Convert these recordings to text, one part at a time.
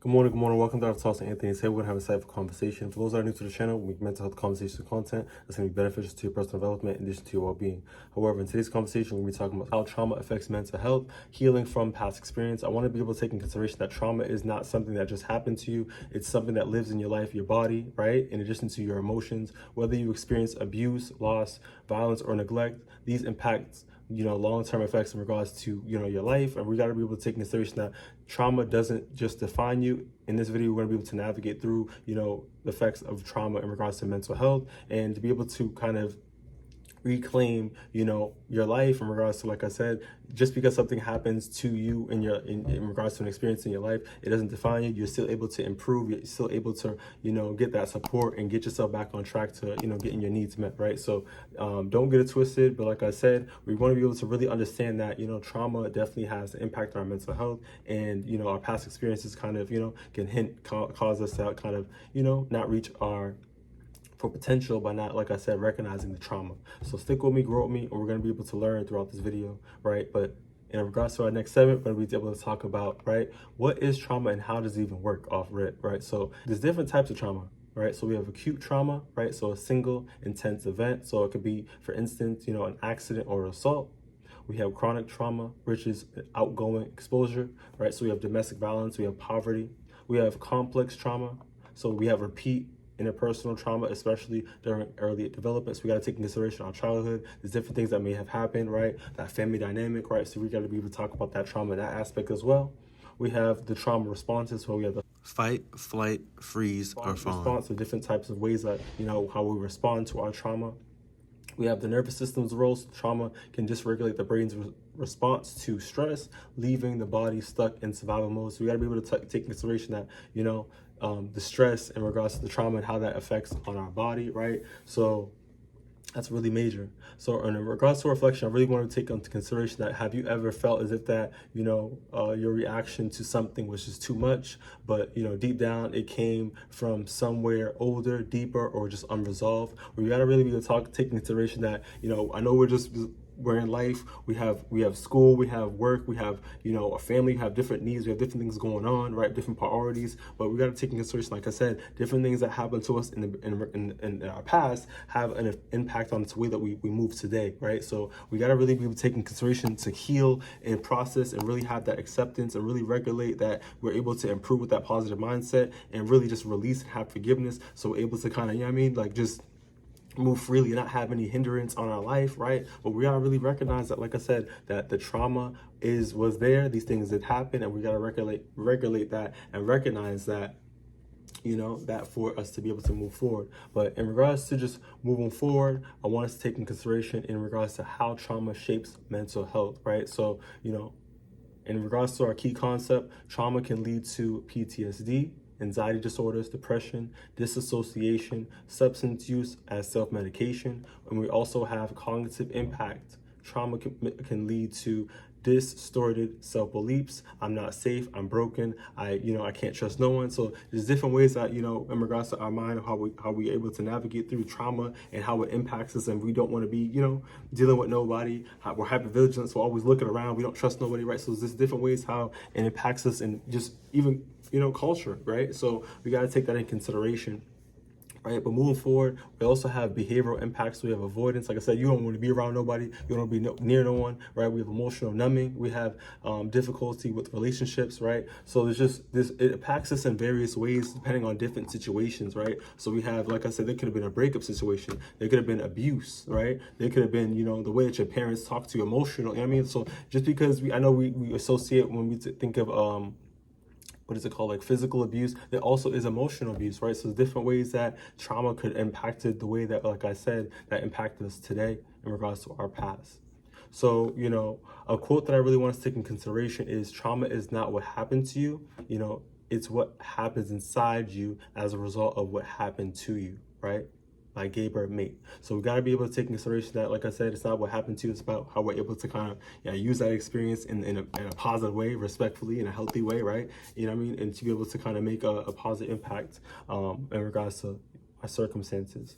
Good morning, good morning. Welcome to our Talks and Anthony. Today we're going to have a insightful conversation. For those that are new to the channel, we make mental health conversations and content that's going to be beneficial to your personal development in addition to your well-being. However, in today's conversation, we're going to be talking about how trauma affects mental health, healing from past experience. I want to be able to take in consideration that trauma is not something that just happened to you. It's something that lives in your life, your body, right? In addition to your emotions, whether you experience abuse, loss, violence, or neglect, these impacts long-term effects in regards to, your life. And we got to be able to take in consideration that trauma doesn't just define you. In this video, we're going to be able to navigate through, the effects of trauma in regards to mental health and to be able to kind of reclaim your life in regards to, like I said, just because something happens to you in regards to an experience in your life, it doesn't define you. You're still able to improve. You're still able to get that support and get yourself back on track to getting your needs met, right? So don't get it twisted, but like I said, we want to be able to really understand that trauma definitely has an impact on our mental health, and our past experiences kind of can cause us to kind of not reach our for potential by not, like I said, recognizing the trauma. So stick with me, grow with me, and we're going to be able to learn throughout this video, right? But in regards to our next segment, we're going to be able to talk about, right, what is trauma and how does it even work off rip, right? So there's different types of trauma, right? So we have acute trauma, right? So a single intense event. So it could be, for instance, an accident or assault. We have chronic trauma, which is outgoing exposure, right? So we have domestic violence, we have poverty. We have complex trauma. So we have repeat interpersonal trauma, especially during early development. So we got to take into consideration our childhood. There's different things that may have happened, right? That family dynamic, right? So we got to be able to talk about that trauma, that aspect as well. We have the trauma responses, where we have the fight, flight, freeze, or fawn. Response to different types of ways that, how we respond to our trauma. We have the nervous system's role. So trauma can dysregulate the brain's response to stress, leaving the body stuck in survival mode. So we got to be able to take into consideration that, the stress in regards to the trauma and how that affects on our body, right? So that's really major. So in regards to reflection, I really want to take into consideration that, have you ever felt as if that, your reaction to something was just too much, but, deep down it came from somewhere older, deeper, or just unresolved? We got to really be able to take into consideration that, I know we're in life, we have school, we have work, we have a family, we have different needs, we have different things going on, right? Different priorities. But we got to take into consideration, like I said, different things that happen to us in our past have an impact on the way that we move today, right? So we got to really be taking consideration to heal and process and really have that acceptance and really regulate that we're able to improve with that positive mindset and really just release and have forgiveness, so we're able to kind of like just move freely and not have any hindrance on our life, right? But we gotta really recognize that, like I said, that the trauma was there, these things did happen, and we gotta regulate that and recognize that, that for us to be able to move forward. But in regards to just moving forward, I want us to take in consideration in regards to how trauma shapes mental health, right? So, in regards to our key concept, trauma can lead to PTSD, anxiety disorders, depression, disassociation, substance use as self-medication, and we also have cognitive impact. Trauma can lead to distorted self-beliefs. I'm not safe, I'm broken, I can't trust no one. So there's different ways that, in regards to our mind, how we able to navigate through trauma and how it impacts us, and we don't want to be, dealing with nobody. We're hypervigilant, so always looking around, we don't trust nobody, right? So there's different ways how it impacts us, and just even culture, right? So we got to take that in consideration, right? But moving forward, we also have behavioral impacts. We have avoidance. Like I said, you don't want to be around nobody. You don't want to be near no one, right? We have emotional numbing. We have difficulty with relationships, right? So there's just this, it impacts us in various ways depending on different situations, right? So we have, like I said, there could have been a breakup situation. There could have been abuse, right? There could have been, the way that your parents talk to you emotional. You know what I mean? So just because I know we associate when we think of, what is it called, like physical abuse, there also is emotional abuse, right? So there's different ways that trauma could impacted the way that, like I said, that impacted us today in regards to our past. So, a quote that I really want to take in consideration is, trauma is not what happened to you, it's what happens inside you as a result of what happened to you, right? By Gabriel Mate. So we got to be able to take in consideration that, like I said, it's not what happened to you, it's about how we're able to kind of use that experience in a positive way, respectfully, in a healthy way, right? You know what I mean? And to be able to kind of make a positive impact in regards to our circumstances.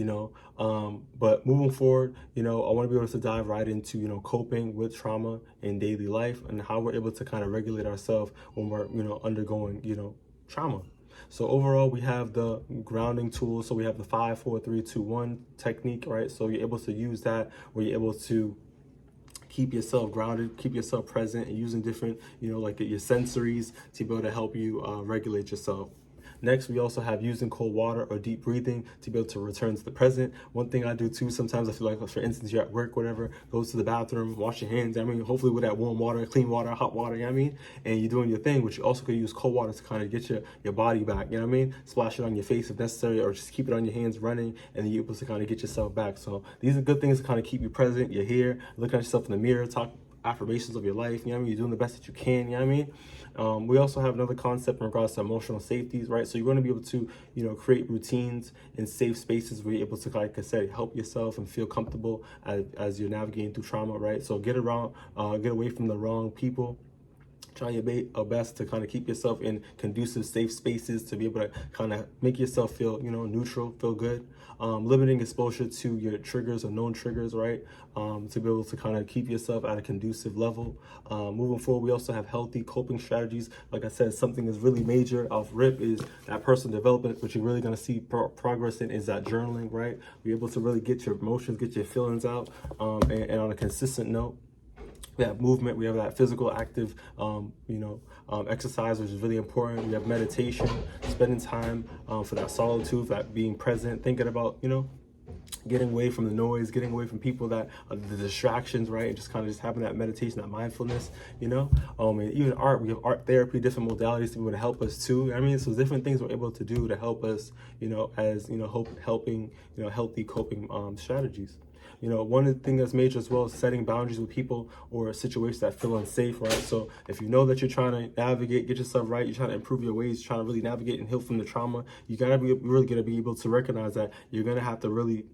But moving forward, I want to be able to dive right into, coping with trauma in daily life and how we're able to kind of regulate ourselves when we're, undergoing, trauma. So overall, we have the grounding tools. So we have the 5, 4, 3, 2, 1 technique, right? So you're able to use that where you're able to keep yourself grounded, keep yourself present, and using different, like your sensories to be able to help you regulate yourself. Next, we also have using cold water or deep breathing to be able to return to the present. One thing I do too, sometimes I feel like, for instance, you're at work, whatever, goes to the bathroom, wash your hands. Hopefully with that warm water, clean water, hot water, and you're doing your thing, but you also could use cold water to kind of get your body back, Splash it on your face if necessary, or just keep it on your hands running, and then you're able to kind of get yourself back. So these are good things to kind of keep you present. You're here, look at yourself in the mirror, talk affirmations of your life, you're doing the best that you can, we also have another concept in regards to emotional safeties, right? So you're going to be able to, create routines in safe spaces where you're able to, like I said, help yourself and feel comfortable as you're navigating through trauma, right? So get away from the wrong people. Try your best to kind of keep yourself in conducive, safe spaces to be able to kind of make yourself feel, neutral, feel good. Limiting exposure to your triggers or known triggers, right? To be able to kind of keep yourself at a conducive level. Moving forward, we also have healthy coping strategies. Like I said, something that's really major off rip is that personal development, which you're really going to see progress in is that journaling, right? You're able to really get your emotions, get your feelings out, and on a consistent note. We have movement, we have that physical active, exercise, which is really important. We have meditation, spending time for that solitude, that being present, thinking about, getting away from the noise, getting away from people that are the distractions, right? And just kind of just having that meditation, that mindfulness, and even art, we have art therapy, different modalities to be able to help us too. So different things we're able to do to help us, helping, healthy coping strategies. One of the things that's major as well is setting boundaries with people or situations that feel unsafe, right? So if you know that you're trying to navigate, get yourself right, you're trying to improve your ways, you're trying to really navigate and heal from the trauma, you gotta be really gonna be able to recognize that you're gonna have to really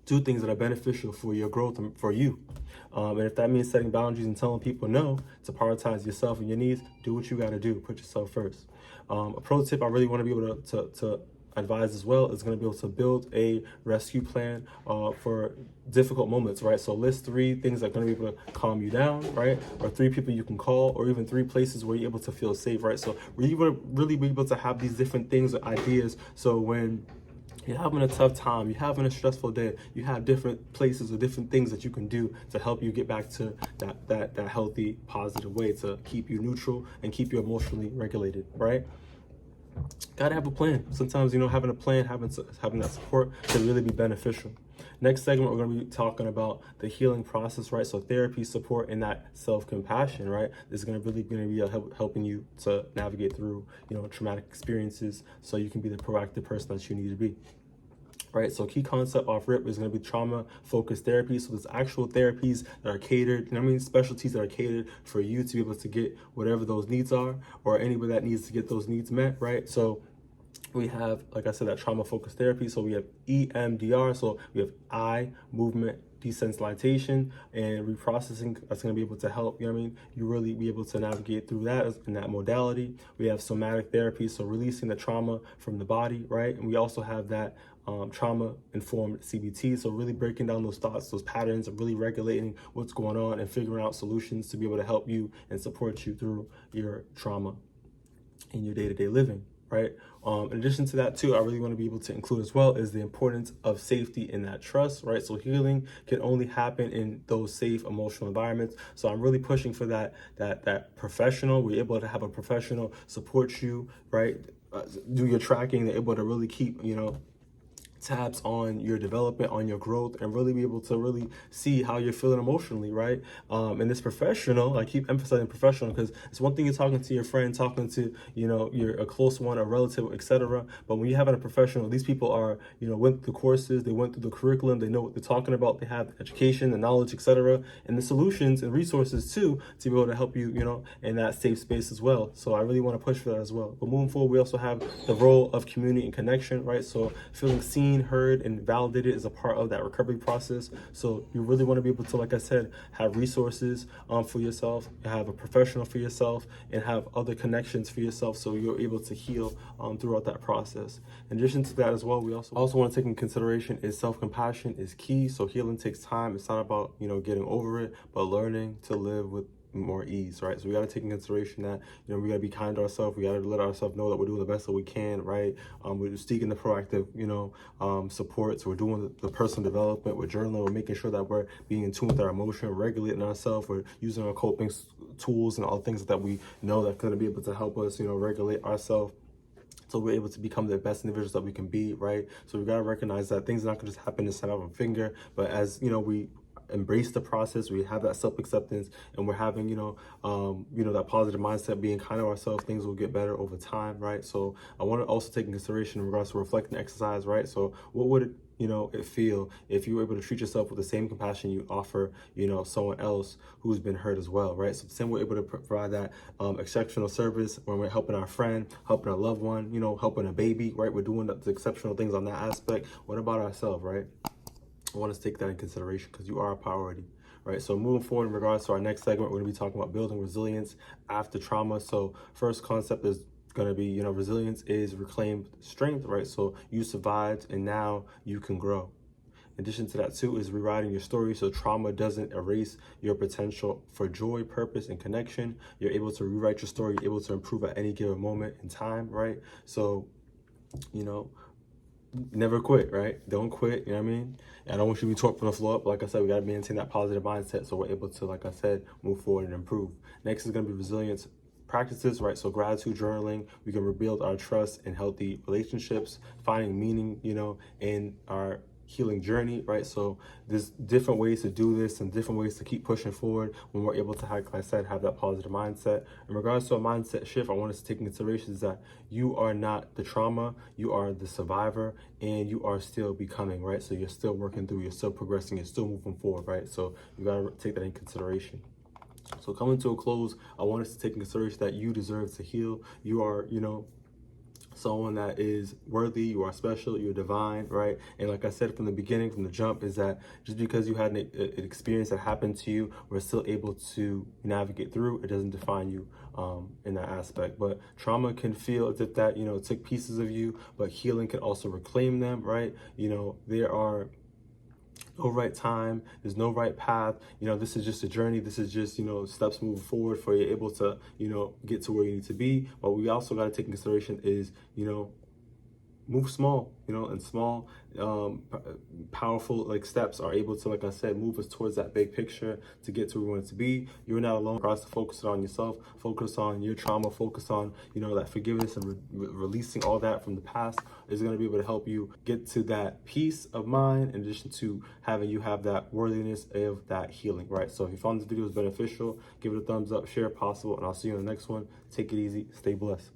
do things that are beneficial for your growth and for you. And if that means setting boundaries and telling people no, to prioritize yourself and your needs, do what you gotta do, put yourself first. A pro tip I really wanna be able to advise as well is going to be able to build a rescue plan for difficult moments, right? So list 3 things that are going to be able to calm you down, right? Or 3 people you can call, or even 3 places where you're able to feel safe, right? So you want to really be able to have these different things or ideas. So when you're having a tough time, you're having a stressful day, you have different places or different things that you can do to help you get back to that healthy, positive way to keep you neutral and keep you emotionally regulated, right? Gotta have a plan. Sometimes, having a plan, having that support can really be beneficial. Next segment, we're going to be talking about the healing process, right? So therapy, support, and that self-compassion, right? This is going to be helping you to navigate through, traumatic experiences so you can be the proactive person that you need to be. Right, so key concept off rip is going to be trauma-focused therapy. So there's actual therapies that are catered, specialties that are catered for you to be able to get whatever those needs are, or anybody that needs to get those needs met, right? So we have, like I said, that trauma-focused therapy. So we have EMDR, so we have eye movement desensitization and reprocessing. That's going to be able to help, you really be able to navigate through that in that modality. We have somatic therapy, so releasing the trauma from the body, right? And we also have that trauma-informed CBT, so really breaking down those thoughts, those patterns, and really regulating what's going on and figuring out solutions to be able to help you and support you through your trauma in your day-to-day living, right? In addition to that too, I really want to be able to include as well is the importance of safety and that trust, right? So healing can only happen in those safe emotional environments. So I'm really pushing for that professional. We're able to have a professional support you, right? Do your tracking. They're able to really keep, tabs on your development, on your growth, and really be able to really see how you're feeling emotionally, right? And this professional, I keep emphasizing professional because it's one thing you're talking to your friend, talking to, a close one, a relative, etc. But when you're having a professional, these people are, went through the courses, they went through the curriculum, they know what they're talking about, they have the education, the knowledge, etc. And the solutions and resources too, to be able to help you, in that safe space as well. So I really want to push for that as well. But moving forward, we also have the role of community and connection, right? So feeling seen, being heard and validated is a part of that recovery process. So you really want to be able to, like I said, have resources for yourself, have a professional for yourself, and have other connections for yourself, so you're able to heal throughout that process. In addition to that as well, we also want to take in consideration is self-compassion is key. So healing takes time. It's not about, getting over it, but learning to live with more ease, right? So we got to take in consideration that, we got to be kind to ourselves. We got to let ourselves know that we're doing the best that we can, right? We're seeking the proactive, supports. We're doing the personal development. We're journaling. We're making sure that we're being in tune with our emotion, regulating ourselves. We're using our coping tools and all things that we know that are going to be able to help us, regulate ourselves, so we're able to become the best individuals that we can be, right? So we got to recognize that things are not going to just happen inside of a finger, but as, we embrace the process, we have that self-acceptance, and we're having, that positive mindset, being kind to ourselves, things will get better over time, right? So I want to also take in consideration in regards to reflecting exercise, right? So what would it feel if you were able to treat yourself with the same compassion you offer, someone else who's been hurt as well, right? So the same we're able to provide that exceptional service when we're helping our friend, helping our loved one, helping a baby, right? We're doing the exceptional things on that aspect. What about ourselves, right? I want us to take that in consideration because you are a priority, right? So moving forward in regards to our next segment, we're going to be talking about building resilience after trauma. So first concept is going to be, resilience is reclaimed strength, right? So you survived and now you can grow. In addition to that too is rewriting your story. So trauma doesn't erase your potential for joy, purpose, and connection. You're able to rewrite your story, you're able to improve at any given moment in time, right? So, never quit, right? Don't quit, you know what I mean? I don't want you to be taught from the floor up. Like I said, we got to maintain that positive mindset so we're able to, like I said, move forward and improve. Next is going to be resilience practices, right? So gratitude journaling, we can rebuild our trust in healthy relationships, finding meaning, in our healing journey, right? So there's different ways to do this and different ways to keep pushing forward when we're able to, like I said, have that positive mindset. In regards to a mindset shift, I want us to take into consideration is that you are not the trauma, you are the survivor, and you are still becoming, right? So you're still working through, you're still progressing, you're still moving forward, right? So you gotta take that in consideration. So coming to a close, I want us to take in consideration that you deserve to heal. You are, someone that is worthy, you are special, you're divine, right? And like I said from the beginning, from the jump, is that just because you had an experience that happened to you, we're still able to navigate through. It doesn't define you in that aspect. But trauma can feel as if that, took pieces of you, but healing can also reclaim them, right? There are no right time, there's no right path. This is just a journey. This is just, steps moving forward for you able to, get to where you need to be. But we also got to take in consideration is, move small, and small, powerful steps are able to, like I said, move us towards that big picture to get to where we want to be. You're not alone. Across to focus on yourself, focus on your trauma, focus on, that forgiveness and releasing all that from the past is going to be able to help you get to that peace of mind, in addition to having you have that worthiness of that healing, right? So if you found this video was beneficial, give it a thumbs up, share if possible, and I'll see you in the next one. Take it easy, stay blessed.